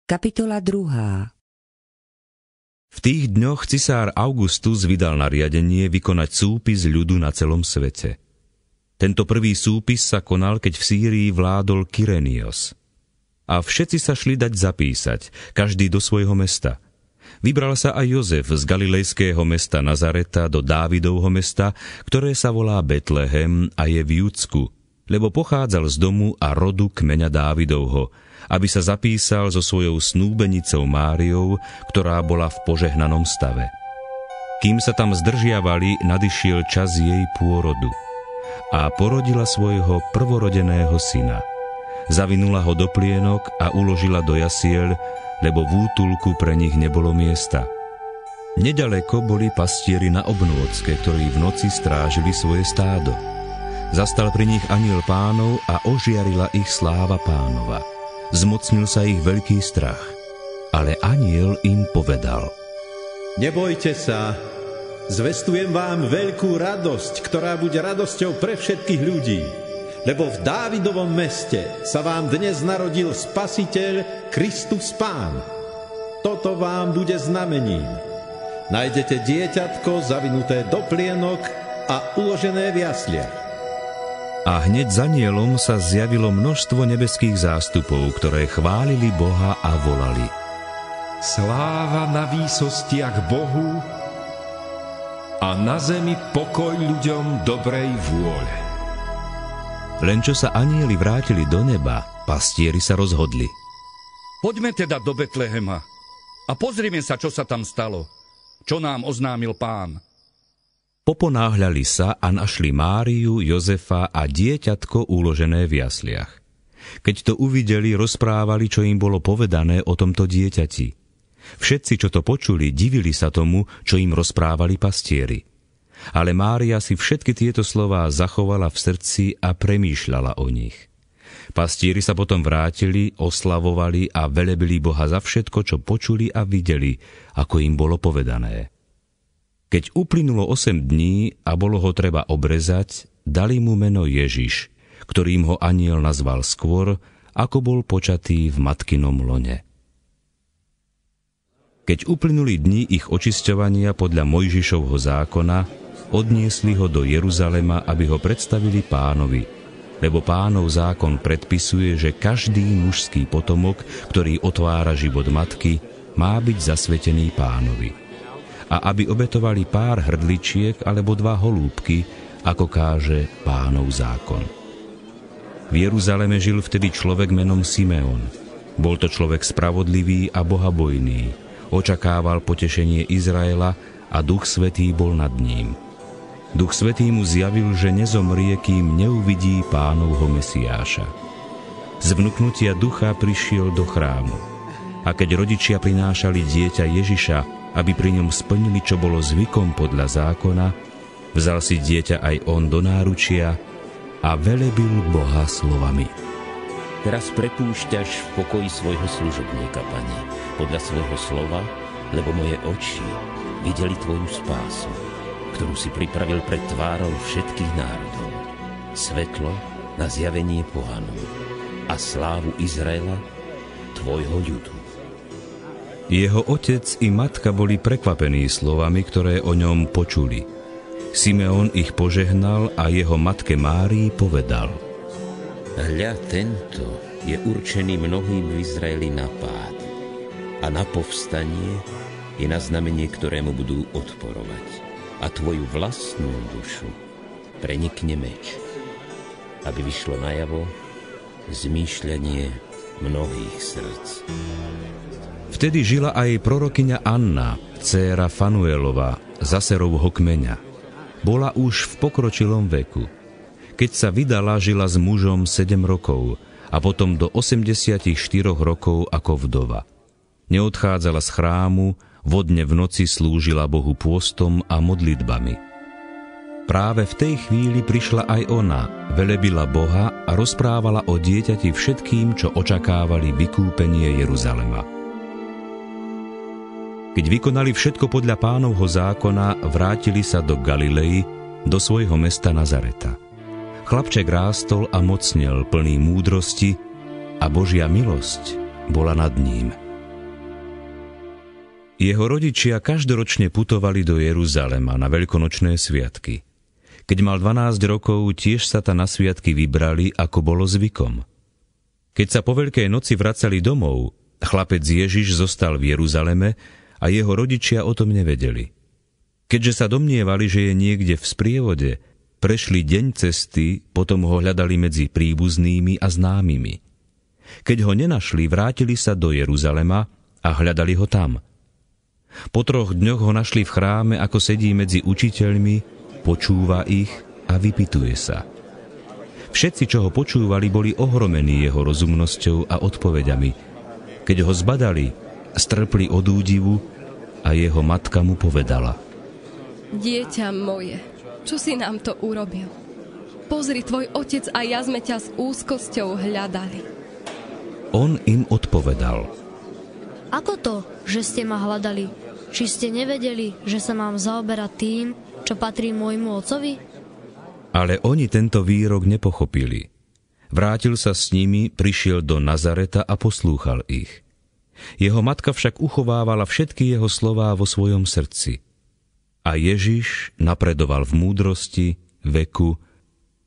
Kapitola 2. V tých dňoch cisár Augustus vydal nariadenie vykonať súpis ľudu na celom svete. Tento prvý súpis sa konal, keď v Sýrii vládol Kyrenios. A všetci sa šli dať zapísať, každý do svojho mesta. Vybral sa aj Jozef z galilejského mesta Nazareta do Dávidovho mesta, ktoré sa volá Betlehem a je v Judsku, lebo pochádzal z domu a rodu kmeňa Dávidovho, aby sa zapísal so svojou snúbenicou Máriou, ktorá bola v požehnanom stave. Kým sa tam zdržiavali, nadišiel čas jej pôrodu a porodila svojho prvorodeného syna. Zavinula ho do plienok a uložila do jasiel, lebo v útulku pre nich nebolo miesta. Nedaleko boli pastieri na obnôcke, ktorí v noci strážili svoje stádo. Zastal pri nich anjel Pánov a ožiarila ich sláva Pánova. Zmocnil sa ich veľký strach, ale anjel im povedal: Nebojte sa, zvestujem vám veľkú radosť, ktorá bude radosťou pre všetkých ľudí, lebo v Dávidovom meste sa vám dnes narodil Spasiteľ, Kristus Pán. Toto vám bude znamením. Nájdete dieťatko zavinuté do plienok a uložené v jasliach. A hneď za anjelom sa zjavilo množstvo nebeských zástupov, ktoré chválili Boha a volali: Sláva na výsostiach Bohu a na zemi pokoj ľuďom dobrej vôle. Len čo sa anjeli vrátili do neba, pastieri sa rozhodli: Poďme teda do Betlehema a pozrime sa, čo sa tam stalo, čo nám oznámil Pán. Poponáhľali sa a našli Máriu, Jozefa a dieťatko uložené v jasliach. Keď to uvideli, rozprávali, čo im bolo povedané o tomto dieťati. Všetci, čo to počuli, divili sa tomu, čo im rozprávali pastieri. Ale Mária si všetky tieto slová zachovala v srdci a premýšľala o nich. Pastieri sa potom vrátili, oslavovali a velebili Boha za všetko, čo počuli a videli, ako im bolo povedané. Keď uplynulo 8 dní a bolo ho treba obrezať, dali mu meno Ježiš, ktorým ho anjel nazval skôr, ako bol počatý v matkinom lone. Keď uplynuli dni ich očisťovania podľa Mojžišovho zákona, odniesli ho do Jeruzalema, aby ho predstavili Pánovi, lebo Pánov zákon predpisuje, že každý mužský potomok, ktorý otvára život matky, má byť zasvetený Pánovi. A aby obetovali pár hrdličiek alebo 2 holúbky, ako káže Pánov zákon. V Jeruzaleme žil vtedy človek menom Simeon. Bol to človek spravodlivý a bohabojný. Očakával potešenie Izraela a Duch Svätý bol nad ním. Duch Svätý mu zjavil, že nezomrie, kým neuvidí Pánovho Mesiáša. Z vnuknutia ducha prišiel do chrámu. A keď rodičia prinášali dieťa Ježiša, aby pri ňom splnili, čo bolo zvykom podľa zákona, vzal si dieťa aj on do náručia a velebil Boha slovami: Teraz prepúšťaš v pokoji svojho služobníka, Pane, podľa svojho slova, lebo moje oči videli tvoju spásu, ktorú si pripravil pred tvárou všetkých národov. Svetlo na zjavenie pohanov a slávu Izraela, tvojho ľudu. Jeho otec i matka boli prekvapení slovami, ktoré o ňom počuli. Simeon ich požehnal a jeho matke Márii povedal: Hľa, tento je určený mnohým v Izraeli na pád a na povstanie je na znamenie, ktorému budú odporovať. A tvoju vlastnú dušu prenikne meč, aby vyšlo najavo zmýšľanie mnohých srdc. Vtedy žila aj prorokyňa Anna, dcéra Fanuelova, Zaserovho kmeňa. Bola už v pokročilom veku. Keď sa vydala, žila s mužom 7 rokov a potom do 84 rokov ako vdova. Neodchádzala z chrámu, vodne v noci slúžila Bohu pôstom a modlitbami. Práve v tej chvíli prišla aj ona, velebila Boha a rozprávala o dieťati všetkým, čo očakávali vykúpenie Jeruzalema. Keď vykonali všetko podľa Pánovho zákona, vrátili sa do Galilei, do svojho mesta Nazareta. Chlapček rástol a mocnel, plný múdrosti, a Božia milosť bola nad ním. Jeho rodičia každoročne putovali do Jeruzalema na veľkonočné sviatky. Keď mal 12 rokov, tiež sa na sviatky vybrali, ako bolo zvykom. Keď sa po Veľkej noci vracali domov, chlapec Ježiš zostal v Jeruzaleme a jeho rodičia o tom nevedeli. Keďže sa domnievali, že je niekde v sprievode, prešli deň cesty, potom ho hľadali medzi príbuznými a známymi. Keď ho nenašli, vrátili sa do Jeruzalema a hľadali ho tam. Po 3 dňoch ho našli v chráme, ako sedí medzi učiteľmi, počúva ich a vypytuje sa. Všetci, čo ho počúvali, boli ohromení jeho rozumnosťou a odpoveďami. Keď ho zbadali, strpli od údivu a jeho matka mu povedala: Dieťa moje, čo si nám to urobil? Pozri, tvoj otec a ja sme ťa s úzkosťou hľadali. On im odpovedal: Ako to, že ste ma hľadali? Či ste nevedeli, že sa mám zaoberať tým, čo patrí môjmu otcovi? Ale oni tento výrok nepochopili. Vrátil sa s nimi, prišiel do Nazareta a poslúchal ich. Jeho matka však uchovávala všetky jeho slová vo svojom srdci. A Ježiš napredoval v múdrosti, veku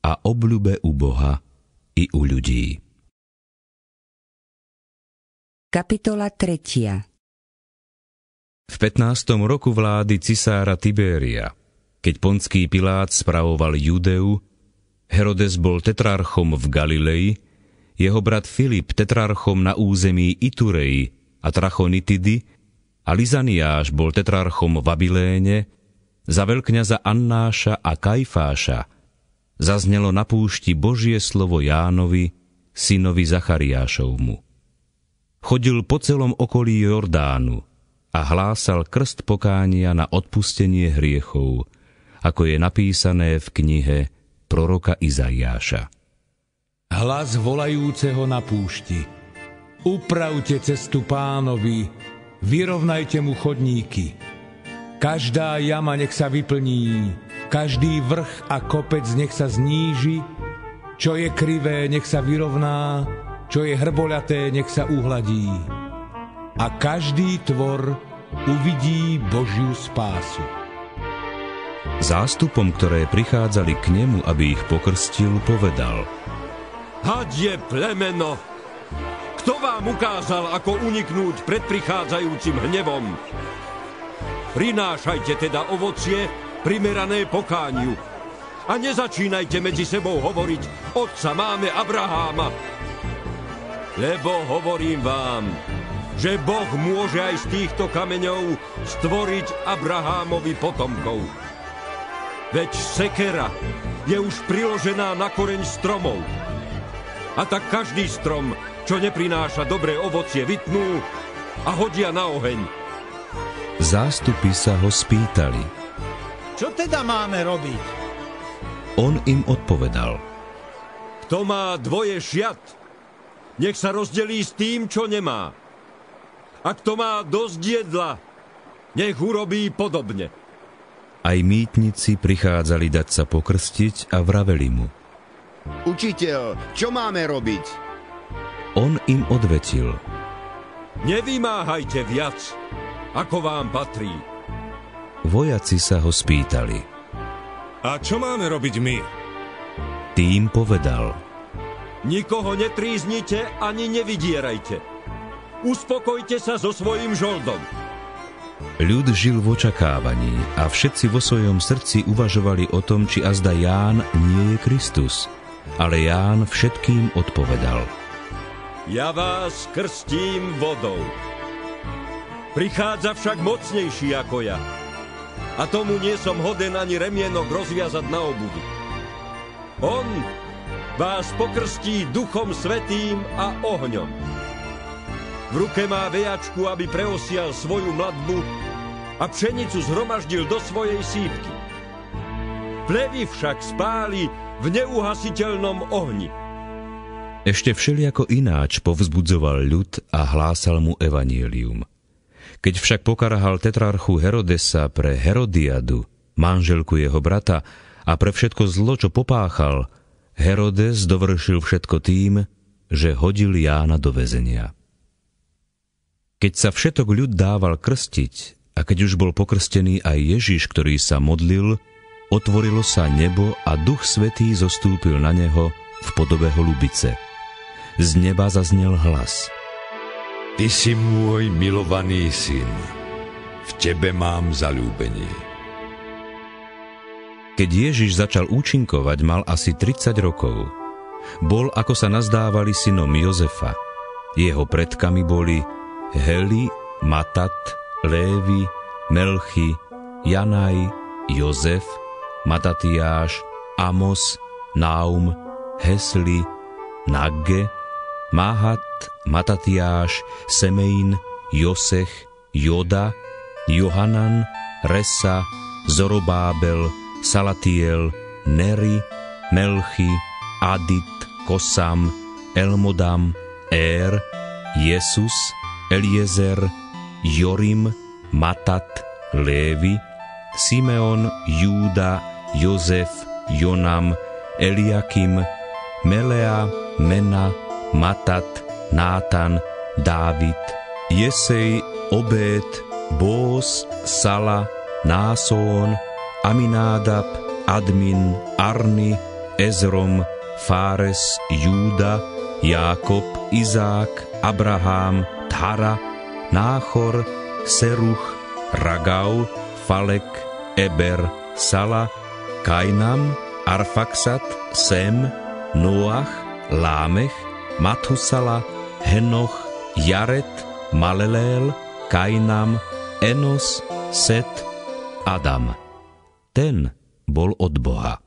a obľube u Boha i u ľudí. Kapitola 3. V 15. roku vlády cisára Tibéria, keď Pontský Pilát spravoval Judeu, Herodes bol tetrarchom v Galilei, jeho brat Filip tetrarchom na území Itureji a Trachonitidy a Lizaniáš bol tetrarchom v Abiléne, za veľkňaza Annáša a Kajfáša zaznelo na púšti Božie slovo Jánovi, synovi Zachariášovmu. Chodil po celom okolí Jordánu a hlásal krst pokánia na odpustenie hriechov, ako je napísané v knihe proroka Izaiáša. Hlas volajúceho na púšti: Upravte cestu Pánovi, vyrovnajte mu chodníky. Každá jama nech sa vyplní, každý vrch a kopec nech sa zníži, čo je krivé, nech sa vyrovná, čo je hrboľaté, nech sa uhladí. A každý tvor uvidí Božiu spásu. Zástupom, ktoré prichádzali k nemu, aby ich pokrstil, povedal: Hadie plemeno! Kto vám ukázal, ako uniknúť pred prichádzajúcim hnevom? Prinášajte teda ovocie primerané pokániu a nezačínajte medzi sebou hovoriť: Otca máme Abraháma. Lebo hovorím vám, že Boh môže aj z týchto kameňov stvoriť Abrahámovi potomkov. Veď sekera je už priložená na koreň stromov. A tak každý strom, čo neprináša dobré ovocie, vytnú a hodia na oheň. Zástupy sa ho spýtali: Čo teda máme robiť? On im odpovedal: Kto má dvoje šiat, nech sa rozdelí s tým, čo nemá. A kto má dosť jedla, nech urobí podobne. Aj mýtnici prichádzali dať sa pokrstiť a vraveli mu: Učiteľ, čo máme robiť? On im odvetil: Nevymáhajte viac, ako vám patrí. Vojaci sa ho spýtali: A čo máme robiť my? Tým povedal: Nikoho netríznite ani nevydierajte. Uspokojte sa so svojím žoldom. Ľud žil v očakávaní a všetci vo svojom srdci uvažovali o tom, či azda Ján nie je Kristus. Ale Ján všetkým odpovedal: Ja vás krstím vodou. Prichádza však mocnejší ako ja. A tomu nie som hoden ani remienok rozviazať na obuvi. On vás pokrstí Duchom Svätým a ohňom. V ruke má vejačku, aby preosial svoju mladbu a pšenicu zhromaždil do svojej sípky. Plevy však spáli v neuhasiteľnom ohni. Ešte všelijako ináč povzbudzoval ľud a hlásal mu evanjelium. Keď však pokarhal tetrarchu Herodesa pre Herodiadu, manželku jeho brata, a pre všetko zlo, čo popáchal, Herodes dovršil všetko tým, že hodil Jána do väzenia. Keď sa všetok ľud dával krstiť a keď už bol pokrstený aj Ježiš, ktorý sa modlil, otvorilo sa nebo a Duch Svätý zostúpil na neho v podobe holubice. Z neba zaznel hlas: Ty si môj milovaný syn, v tebe mám zaľúbenie. Keď Ježiš začal účinkovať, mal asi 30 rokov. Bol, ako sa nazdávali, synom Jozefa. Jeho predkami boli Heli, Matat, Lévi, Melchi, Janaj, Jozef, Matatiáš, Amos, Naum, Hesli, Nagge, Mahat, Matatiáš, Semein, Josech, Joda, Johanan, Resa, Zorobábel, Salatiel, Neri, Melchi, Adit, Kosam, Elmodam, Ér, Jesus, Eliezer, Jorim, Matat, Lévi, Simeon, Júda, Jozef, Jonam, Eliakim, Melea, Mena, Matat, Nátan, Dávid, Jesej, Obéd, Bós, Sala, Násón, Aminádab, Admin, Arni, Ezrom, Fáres, Júda, Jákob, Izák, Abrahám, Thara, Náchor, Seruch, Ragau, Falek, Eber, Sala, Kainam, Arfaksat, Sem, Noach, Lámech, Mathusala, Henoch, Jaret, Maleleel, Kainam, Enos, Set, Adam. Ten bol od Boha.